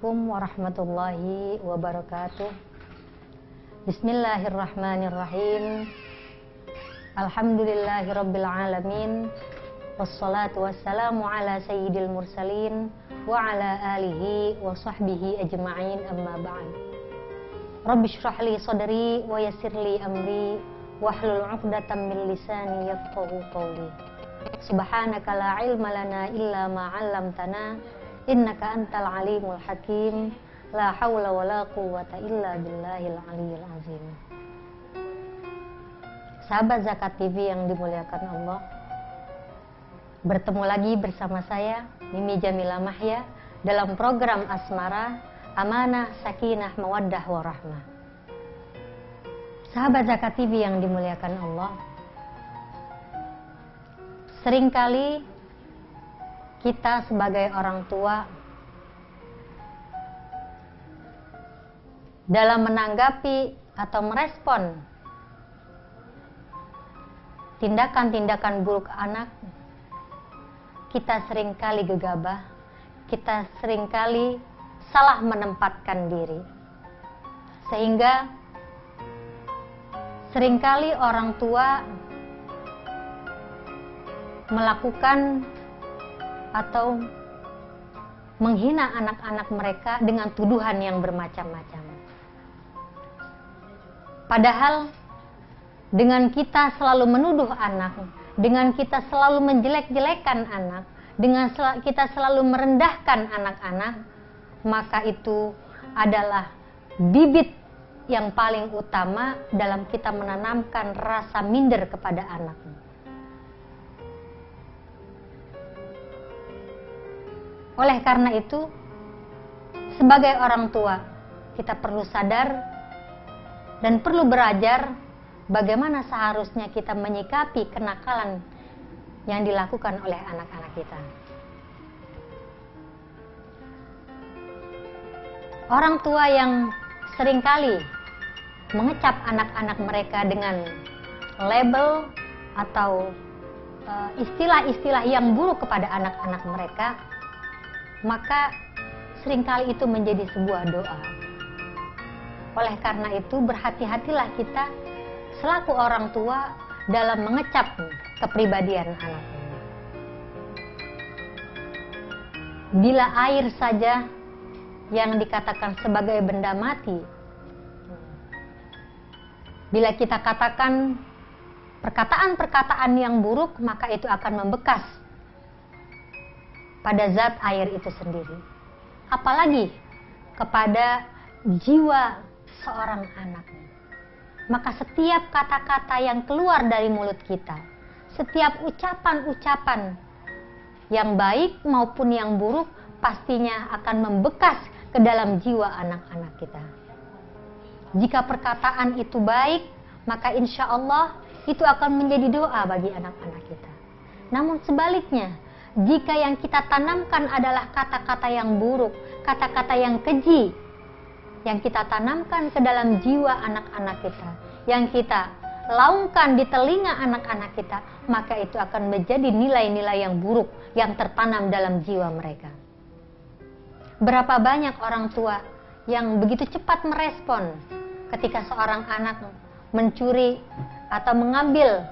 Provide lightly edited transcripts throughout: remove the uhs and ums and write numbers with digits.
Assalamualaikum warahmatullahi wabarakatuh. Bismillahirrahmanirrahim. Alhamdulillahirabbil alamin. Wassalatu wassalamu ala sayyidil mursalin wa ala alihi wa sahbihi ajma'in, amma ba'd. Rabbi shrah li sadri wa yassir li amri wahlul 'uqdatam min lisani yafqahu qawli. Subhanaka la ilma lana illa ma 'allamtana innaka antal alimul hakim. La hawla wa la quwwata illa billahil aliyyil azim. Sahabat Zakat TV yang dimuliakan Allah, bertemu lagi bersama saya Mimi Jamila Mahya dalam program Asmara, Amanah, Sakinah, Mawaddah, Warahmah. Sahabat Zakat TV yang dimuliakan Allah, seringkali kita sebagai orang tua dalam menanggapi atau merespon tindakan-tindakan buruk anak, kita seringkali gegabah, kita seringkali salah menempatkan diri, sehingga seringkali orang tua melakukan atau menghina anak-anak mereka dengan tuduhan yang bermacam-macam. Padahal dengan kita selalu menuduh anak, dengan kita selalu menjelek-jelekan anak, dengan kita selalu merendahkan anak-anak, maka itu adalah bibit yang paling utama dalam kita menanamkan rasa minder kepada anak. Oleh karena itu, sebagai orang tua, kita perlu sadar dan perlu belajar bagaimana seharusnya kita menyikapi kenakalan yang dilakukan oleh anak-anak kita. Orang tua yang seringkali mengecap anak-anak mereka dengan label atau istilah-istilah yang buruk kepada anak-anak mereka, maka seringkali itu menjadi sebuah doa. Oleh karena itu, berhati-hatilah kita selaku orang tua dalam mengecap kepribadian anak. Bila air saja yang dikatakan sebagai benda mati, bila kita katakan perkataan-perkataan yang buruk, maka itu akan membekas pada zat air itu sendiri. Apalagi kepada jiwa seorang anak. Maka setiap kata-kata yang keluar dari mulut kita, setiap ucapan-ucapan yang baik maupun yang buruk, pastinya akan membekas ke dalam jiwa anak-anak kita. Jika perkataan itu baik, maka insya Allah itu akan menjadi doa bagi anak-anak kita. Namun sebaliknya, jika yang kita tanamkan adalah kata-kata yang buruk, kata-kata yang keji, yang kita tanamkan ke dalam jiwa anak-anak kita, yang kita laungkan di telinga anak-anak kita, maka itu akan menjadi nilai-nilai yang buruk yang tertanam dalam jiwa mereka. Berapa banyak orang tua yang begitu cepat merespon ketika seorang anak mencuri atau mengambil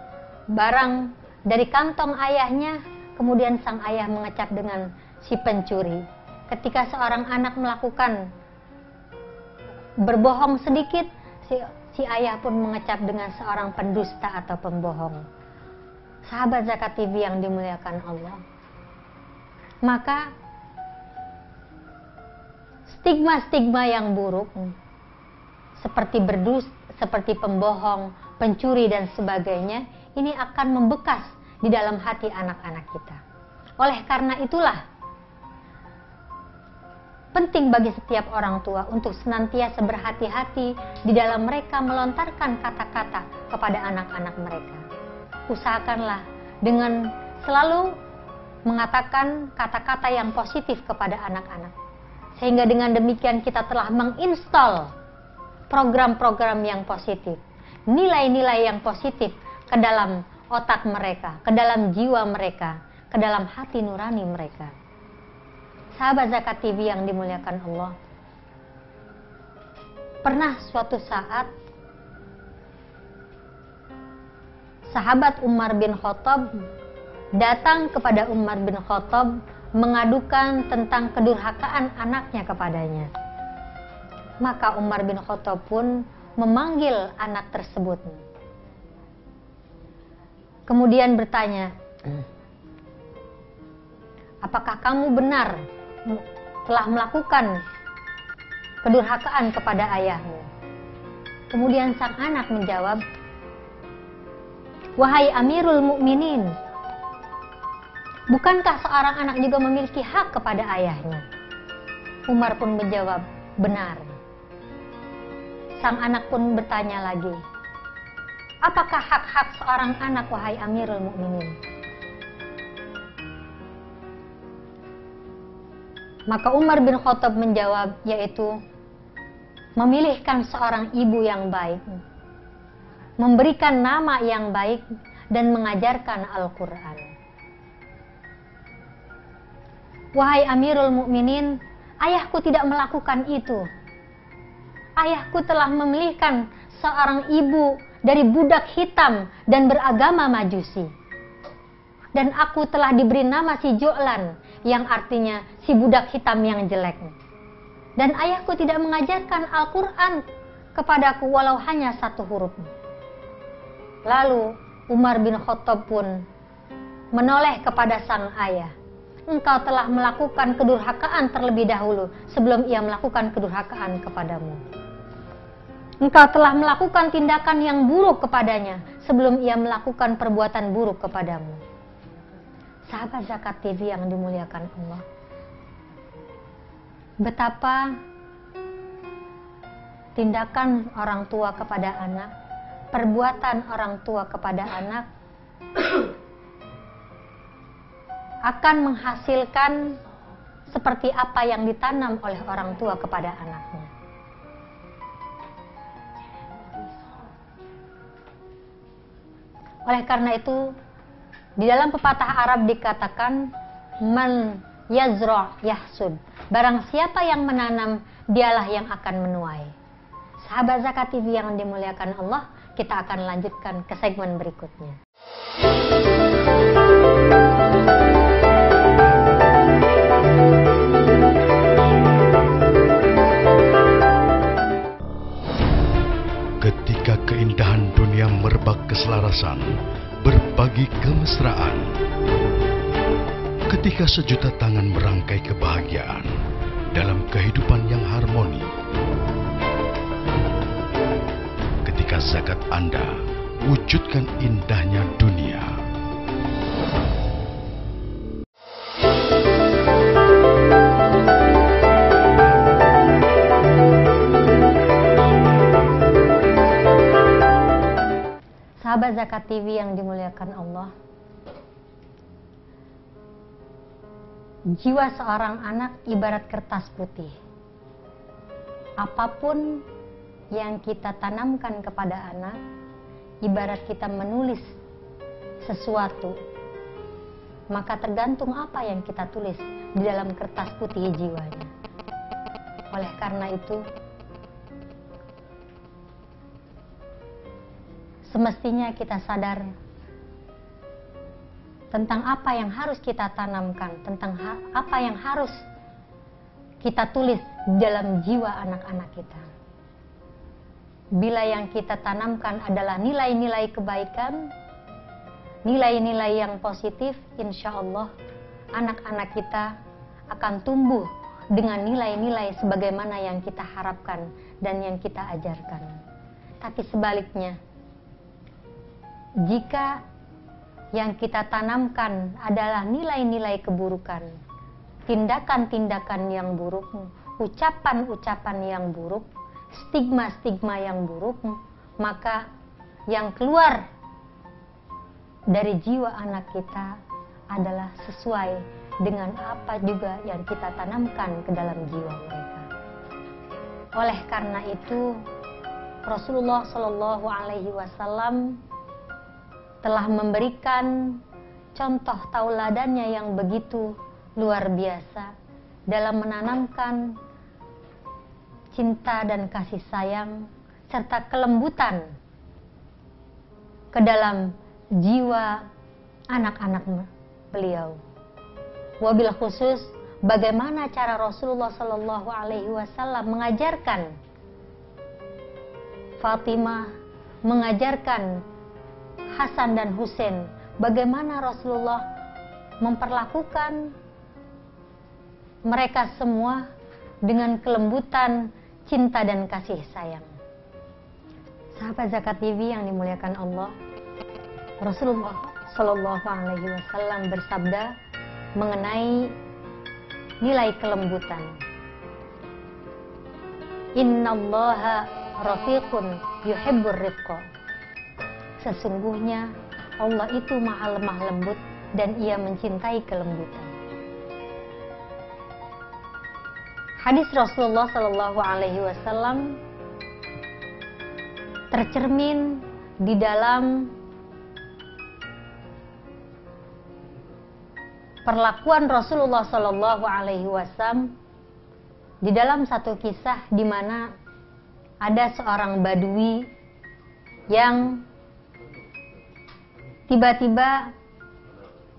barang dari kantong ayahnya, kemudian sang ayah mengecap dengan si pencuri. Ketika seorang anak melakukan berbohong sedikit, si ayah pun mengecap dengan seorang pendusta atau pembohong. Sahabat Zakat TV yang dimuliakan Allah, maka stigma-stigma yang buruk seperti berdus, seperti pembohong, pencuri dan sebagainya, ini akan membekas di dalam hati anak-anak kita. Oleh karena itulah penting bagi setiap orang tua untuk senantiasa berhati-hati di dalam mereka melontarkan kata-kata kepada anak-anak mereka. Usahakanlah dengan selalu mengatakan kata-kata yang positif kepada anak-anak. Sehingga dengan demikian kita telah menginstal program-program yang positif, nilai-nilai yang positif ke dalam otak mereka, ke dalam jiwa mereka, ke dalam hati nurani mereka. Sahabat Zakat TV yang dimuliakan Allah, Pernah suatu saat sahabat Umar bin Khattab datang kepada Umar bin Khattab mengadukan tentang kedurhakaan anaknya kepadanya. Maka Umar bin Khattab pun memanggil anak tersebut. Kemudian bertanya, apakah kamu benar telah melakukan kedurhakaan kepada ayahmu? Kemudian sang anak menjawab, wahai Amirul Mukminin, bukankah seorang anak juga memiliki hak kepada ayahnya? Umar pun menjawab, benar. Sang anak pun bertanya lagi, apakah hak-hak seorang anak, wahai Amirul Mukminin? Maka Umar bin Khattab menjawab, yaitu memilihkan seorang ibu yang baik, memberikan nama yang baik, dan mengajarkan Al-Quran. Wahai Amirul Mukminin, ayahku tidak melakukan itu. Ayahku telah memilihkan seorang ibu dari budak hitam dan beragama Majusi. Dan aku telah diberi nama si Ju'lan, yang artinya si budak hitam yang jelek. Dan ayahku tidak mengajarkan Al-Quran kepadaku walau hanya satu huruf. Lalu Umar bin Khattab pun menoleh kepada sang ayah. Engkau telah melakukan kedurhakaan terlebih dahulu sebelum ia melakukan kedurhakaan kepadamu. Engkau telah melakukan tindakan yang buruk kepadanya sebelum ia melakukan perbuatan buruk kepadamu. Sahabat Zakat TV yang dimuliakan Allah, betapa tindakan orang tua kepada anak, perbuatan orang tua kepada anak akan menghasilkan seperti apa yang ditanam oleh orang tua kepada anaknya. Oleh karena itu, di dalam pepatah Arab dikatakan, man yazra' yahsud. Barang siapa yang menanam, dialah yang akan menuai. Sahabat Zakat TV yang dimuliakan Allah, kita akan lanjutkan ke segmen berikutnya. Ketika keindahan dunia merebak keselarasan, berbagi kemesraan. Ketika sejuta tangan merangkai kebahagiaan dalam kehidupan yang harmoni. Ketika zakat Anda wujudkan indahnya dunia. Sahabat Zakat TV yang dimuliakan Allah, jiwa seorang anak ibarat kertas putih. Apapun yang kita tanamkan kepada anak, ibarat kita menulis sesuatu, maka tergantung apa yang kita tulis di dalam kertas putih jiwanya. Oleh karena itu, semestinya kita sadar tentang apa yang harus kita tanamkan, tentang apa yang harus kita tulis dalam jiwa anak-anak kita. Bila yang kita tanamkan adalah nilai-nilai kebaikan, nilai-nilai yang positif, insya Allah anak-anak kita akan tumbuh dengan nilai-nilai sebagaimana yang kita harapkan dan yang kita ajarkan. Tapi sebaliknya, jika yang kita tanamkan adalah nilai-nilai keburukan, tindakan-tindakan yang buruk, ucapan-ucapan yang buruk, stigma-stigma yang buruk, maka yang keluar dari jiwa anak kita adalah sesuai dengan apa juga yang kita tanamkan ke dalam jiwa mereka. Oleh karena itu, Rasulullah Shallallahu Alaihi Wasallam telah memberikan contoh tauladannya yang begitu luar biasa dalam menanamkan cinta dan kasih sayang serta kelembutan ke dalam jiwa anak-anak beliau. Wabil khusus bagaimana cara Rasulullah Shallallahu Alaihi Wasallam mengajarkan Fatimah, mengajarkan Hasan dan Husain, bagaimana Rasulullah memperlakukan mereka semua dengan kelembutan, cinta dan kasih sayang. Sahabat Zakat TV yang dimuliakan Allah, Rasulullah Shallallahu Alaihi Wasallam bersabda mengenai nilai kelembutan. Innallaha rafiqun yuhibbur rifqa. Sesungguhnya Allah itu maha lemah lembut dan ia mencintai kelembutan. Hadis Rasulullah Shallallahu Alaihi Wasallam tercermin di dalam perlakuan Rasulullah Shallallahu Alaihi Wasallam di dalam satu kisah di mana ada seorang badui yang tiba-tiba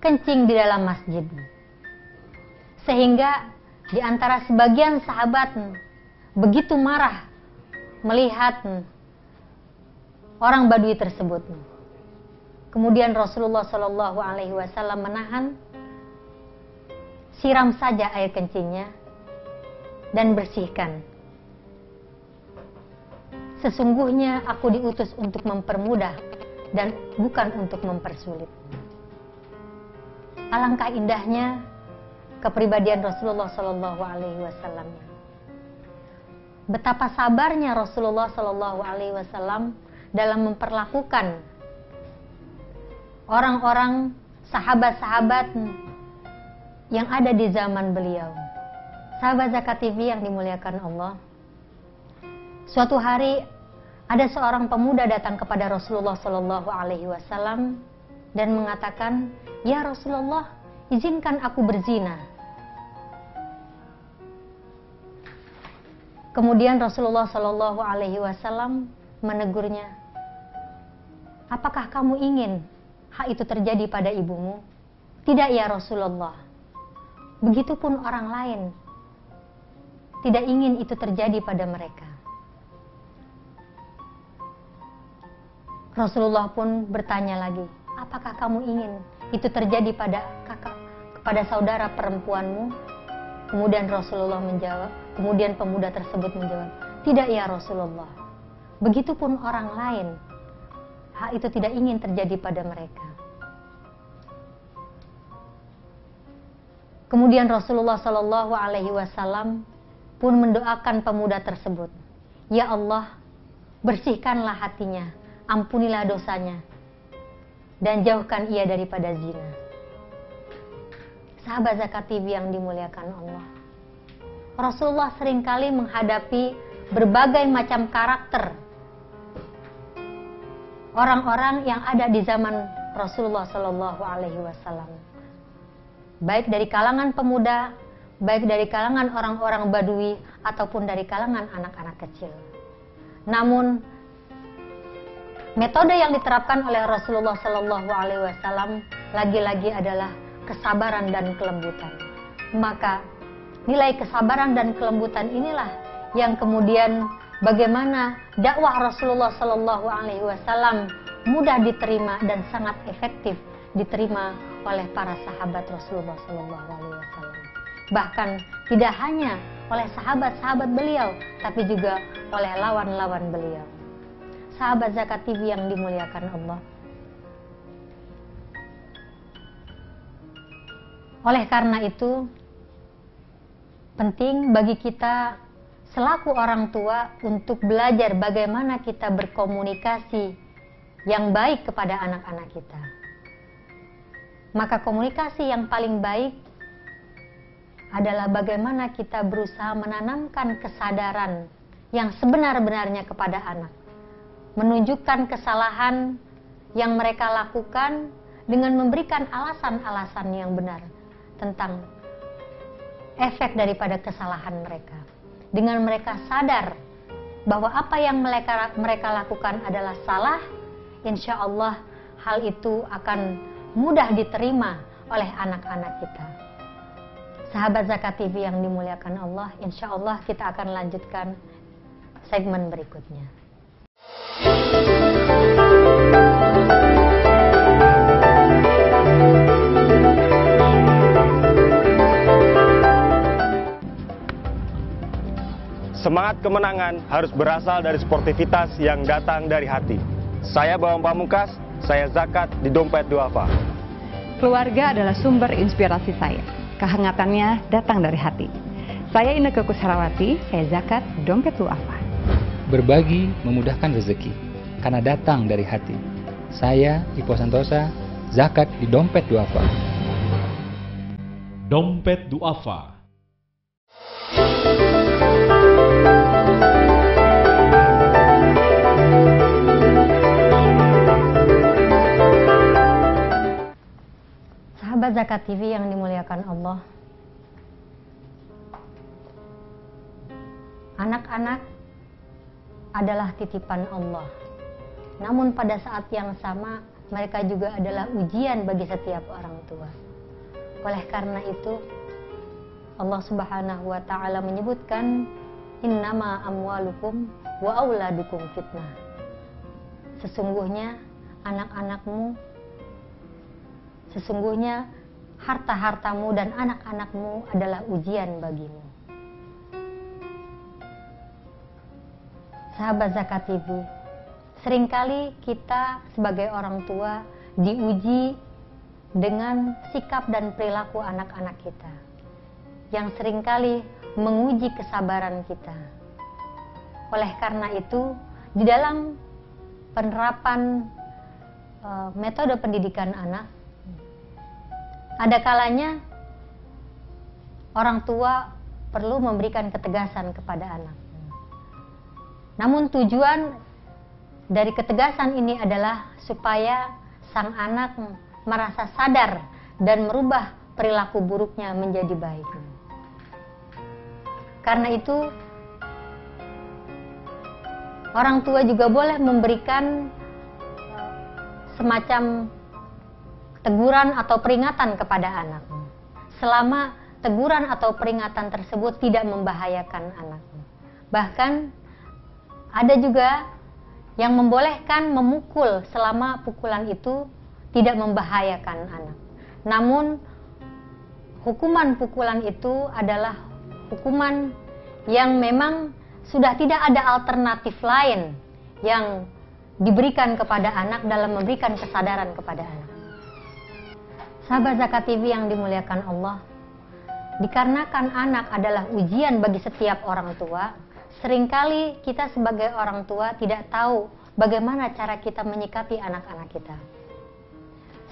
kencing di dalam masjid, sehingga di antara sebagian sahabat begitu marah melihat orang badui tersebut. Kemudian Rasulullah Shallallahu Alaihi Wasallam menahan, siram saja air kencingnya dan bersihkan. Sesungguhnya aku diutus untuk mempermudah dan bukan untuk mempersulit. Alangkah indahnya kepribadian Rasulullah Shallallahu Alaihi Wasallam. Betapa sabarnya Rasulullah Shallallahu Alaihi Wasallam dalam memperlakukan orang-orang sahabat-sahabat yang ada di zaman beliau. Sahabat Zakat TV yang dimuliakan Allah, suatu hari ada seorang pemuda datang kepada Rasulullah Shallallahu Alaihi Wasallam dan mengatakan, "Ya Rasulullah, izinkan aku berzina." Kemudian Rasulullah Shallallahu Alaihi Wasallam menegurnya, "Apakah kamu ingin hal itu terjadi pada ibumu?" "Tidak ya Rasulullah." Begitupun orang lain tidak ingin itu terjadi pada mereka. Rasulullah pun bertanya lagi, "Apakah kamu ingin itu terjadi pada kepada saudara perempuanmu?" Kemudian Rasulullah menjawab, kemudian pemuda tersebut menjawab, "Tidak ya Rasulullah." Begitupun orang lain, hal itu tidak ingin terjadi pada mereka. Kemudian Rasulullah Shallallahu Alaihi Wasallam pun mendoakan pemuda tersebut, "Ya Allah, bersihkanlah hatinya, ampunilah dosanya, dan jauhkan ia daripada zina." Sahabat Zakat TV yang dimuliakan Allah, Rasulullah seringkali menghadapi berbagai macam karakter orang-orang yang ada di zaman Rasulullah Shallallahu Alaihi Wasallam, baik dari kalangan pemuda, baik dari kalangan orang-orang badui, ataupun dari kalangan anak-anak kecil. Namun metode yang diterapkan oleh Rasulullah Shallallahu Alaihi Wasallam lagi-lagi adalah kesabaran dan kelembutan. Maka nilai kesabaran dan kelembutan inilah yang kemudian bagaimana dakwah Rasulullah Shallallahu Alaihi Wasallam mudah diterima dan sangat efektif diterima oleh para sahabat Rasulullah Shallallahu Alaihi Wasallam. Bahkan tidak hanya oleh sahabat-sahabat beliau, tapi juga oleh lawan-lawan beliau. Sahabat Zakat TV yang dimuliakan Allah, oleh karena itu penting bagi kita selaku orang tua untuk belajar bagaimana kita berkomunikasi yang baik kepada anak-anak kita. Maka komunikasi yang paling baik adalah bagaimana kita berusaha menanamkan kesadaran yang sebenar-benarnya kepada anak, menunjukkan kesalahan yang mereka lakukan dengan memberikan alasan-alasan yang benar tentang efek daripada kesalahan mereka. dengan mereka sadar bahwa apa yang mereka lakukan adalah salah, insya Allah hal itu akan mudah diterima oleh anak-anak kita. Sahabat Zakat TV yang dimuliakan Allah, insya Allah kita akan lanjutkan segmen berikutnya. Semangat kemenangan harus berasal dari sportivitas yang datang dari hati. Saya Bawang Pamungkas, saya zakat di Dompet Duafa. Keluarga adalah sumber inspirasi saya. Kehangatannya datang dari hati. Saya Inneke Kusharawati, saya zakat Dompet Duafa. Berbagi memudahkan rezeki, karena datang dari hati. Saya Ipo Santosa, zakat di Dompet Duafa. Dompet Duafa. Sahabat Zakat TV yang dimuliakan Allah, anak-anak adalah titipan Allah. Namun pada saat yang sama, mereka juga adalah ujian bagi setiap orang tua. Oleh karena itu, Allah Subhanahu wa Ta'ala menyebutkan, innama amwalukum wa auladukum fitnah. Sesungguhnya anak-anakmu, sesungguhnya harta-hartamu dan anak-anakmu adalah ujian bagimu. Sahabat Zakat TV, seringkali kita sebagai orang tua diuji dengan sikap dan perilaku anak-anak kita, yang seringkali menguji kesabaran kita. Oleh karena itu, di dalam penerapan metode pendidikan anak, ada kalanya orang tua perlu memberikan ketegasan kepada anak. Namun tujuan dari ketegasan ini adalah supaya sang anak merasa sadar dan merubah perilaku buruknya menjadi baik. Karena itu, orang tua juga boleh memberikan semacam teguran atau peringatan kepada anak, selama teguran atau peringatan tersebut tidak membahayakan anak. Bahkan ada juga yang membolehkan memukul selama pukulan itu tidak membahayakan anak. Namun hukuman pukulan itu adalah hukuman yang memang sudah tidak ada alternatif lain yang diberikan kepada anak dalam memberikan kesadaran kepada anak. Sahabat Zakat TV yang dimuliakan Allah, dikarenakan anak adalah ujian bagi setiap orang tua, seringkali kita sebagai orang tua tidak tahu bagaimana cara kita menyikapi anak-anak kita.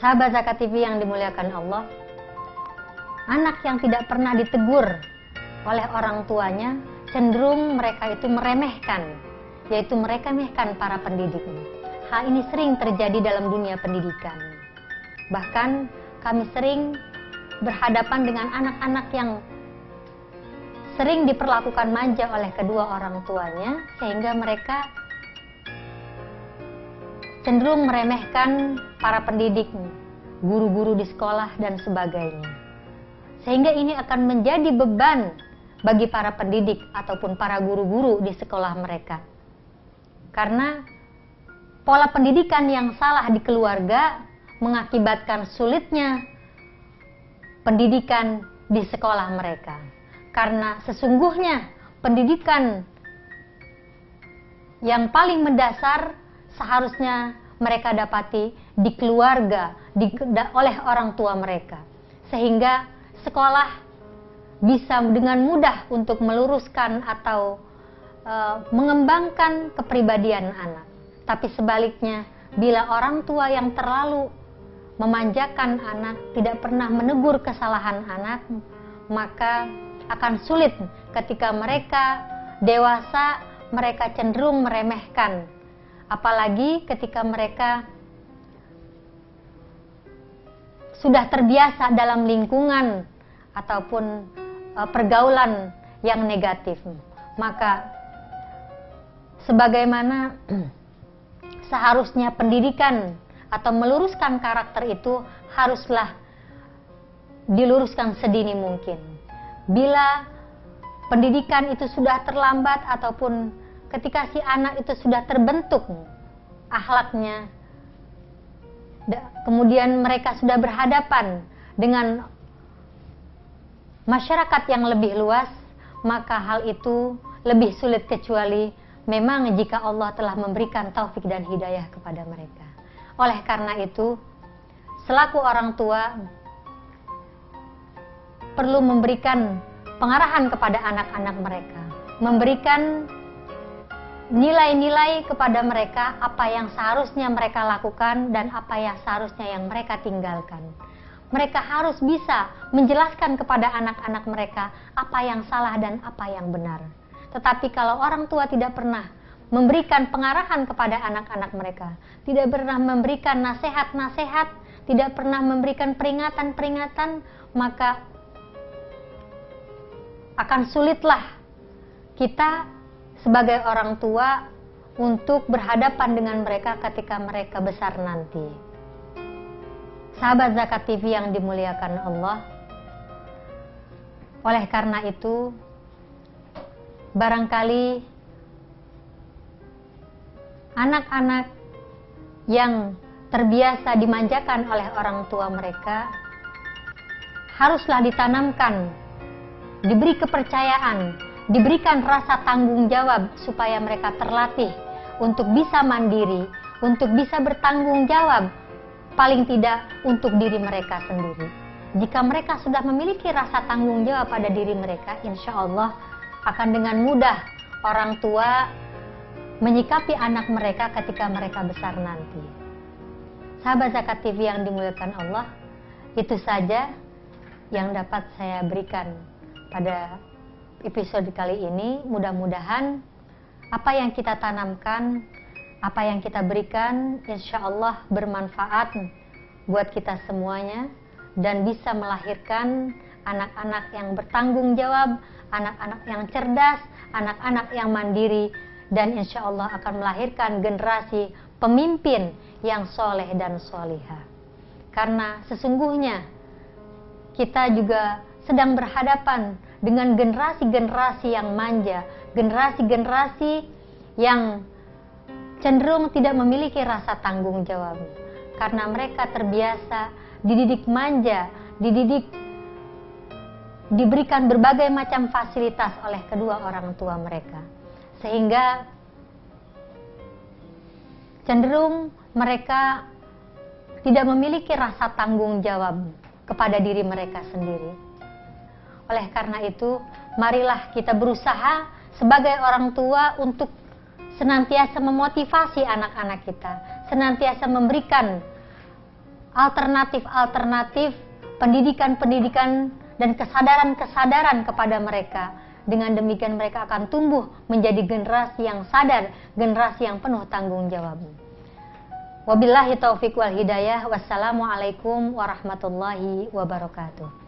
Sahabat Zakat TV yang dimuliakan Allah, anak yang tidak pernah ditegur oleh orang tuanya, cenderung mereka itu meremehkan, yaitu meremehkan para pendidik. Hal ini sering terjadi dalam dunia pendidikan. Bahkan kami sering berhadapan dengan anak-anak yang sering diperlakukan manja oleh kedua orang tuanya, sehingga mereka cenderung meremehkan para pendidik, guru-guru di sekolah dan sebagainya. Sehingga ini akan menjadi beban bagi para pendidik ataupun para guru-guru di sekolah mereka. Karena pola pendidikan yang salah di keluarga mengakibatkan sulitnya pendidikan di sekolah mereka. Karena sesungguhnya pendidikan yang paling mendasar seharusnya mereka dapati di keluarga, oleh orang tua mereka. Sehingga sekolah bisa dengan mudah untuk meluruskan atau mengembangkan kepribadian anak. Tapi sebaliknya, bila orang tua yang terlalu memanjakan anak, tidak pernah menegur kesalahan anak, maka akan sulit ketika mereka dewasa, mereka cenderung meremehkan. Apalagi ketika mereka sudah terbiasa dalam lingkungan ataupun pergaulan yang negatif. Maka sebagaimana seharusnya pendidikan atau meluruskan karakter itu haruslah diluruskan sedini mungkin. Bila pendidikan itu sudah terlambat ataupun ketika si anak itu sudah terbentuk akhlaknya, kemudian mereka sudah berhadapan dengan masyarakat yang lebih luas, maka hal itu lebih sulit kecuali memang jika Allah telah memberikan taufik dan hidayah kepada mereka. Oleh karena itu, selaku orang tua perlu memberikan pengarahan kepada anak-anak mereka, memberikan nilai-nilai kepada mereka, apa yang seharusnya mereka lakukan dan apa yang seharusnya yang mereka tinggalkan. Mereka harus bisa menjelaskan kepada anak-anak mereka apa yang salah dan apa yang benar. Tetapi kalau orang tua tidak pernah memberikan pengarahan kepada anak-anak mereka, tidak pernah memberikan nasihat-nasihat, tidak pernah memberikan peringatan-peringatan, maka akan sulitlah kita sebagai orang tua untuk berhadapan dengan mereka ketika mereka besar nanti. Sahabat Zakat TV yang dimuliakan Allah, oleh karena itu barangkali anak-anak yang terbiasa dimanjakan oleh orang tua mereka haruslah ditanamkan, diberi kepercayaan, diberikan rasa tanggung jawab supaya mereka terlatih untuk bisa mandiri, untuk bisa bertanggung jawab, paling tidak untuk diri mereka sendiri. Jika mereka sudah memiliki rasa tanggung jawab pada diri mereka, insya Allah akan dengan mudah orang tua menyikapi anak mereka ketika mereka besar nanti. Sahabat Zakat TV yang dimuliakan Allah, itu saja yang dapat saya berikan pada episode kali ini. Mudah-mudahan apa yang kita tanamkan, apa yang kita berikan, insya Allah bermanfaat buat kita semuanya dan bisa melahirkan anak-anak yang bertanggung jawab, anak-anak yang cerdas, anak-anak yang mandiri, dan insya Allah akan melahirkan generasi pemimpin yang soleh dan solihah. Karena sesungguhnya kita juga sedang berhadapan dengan generasi-generasi yang manja, generasi-generasi yang cenderung tidak memiliki rasa tanggung jawab. Karena mereka terbiasa dididik manja, diberikan berbagai macam fasilitas oleh kedua orang tua mereka. Sehingga cenderung mereka tidak memiliki rasa tanggung jawab kepada diri mereka sendiri. Oleh karena itu, marilah kita berusaha sebagai orang tua untuk senantiasa memotivasi anak-anak kita, senantiasa memberikan alternatif-alternatif pendidikan-pendidikan dan kesadaran-kesadaran kepada mereka. Dengan demikian mereka akan tumbuh menjadi generasi yang sadar, generasi yang penuh tanggung jawab. Wabillahi taufiq wal hidayah. Wassalamualaikum warahmatullahi wabarakatuh.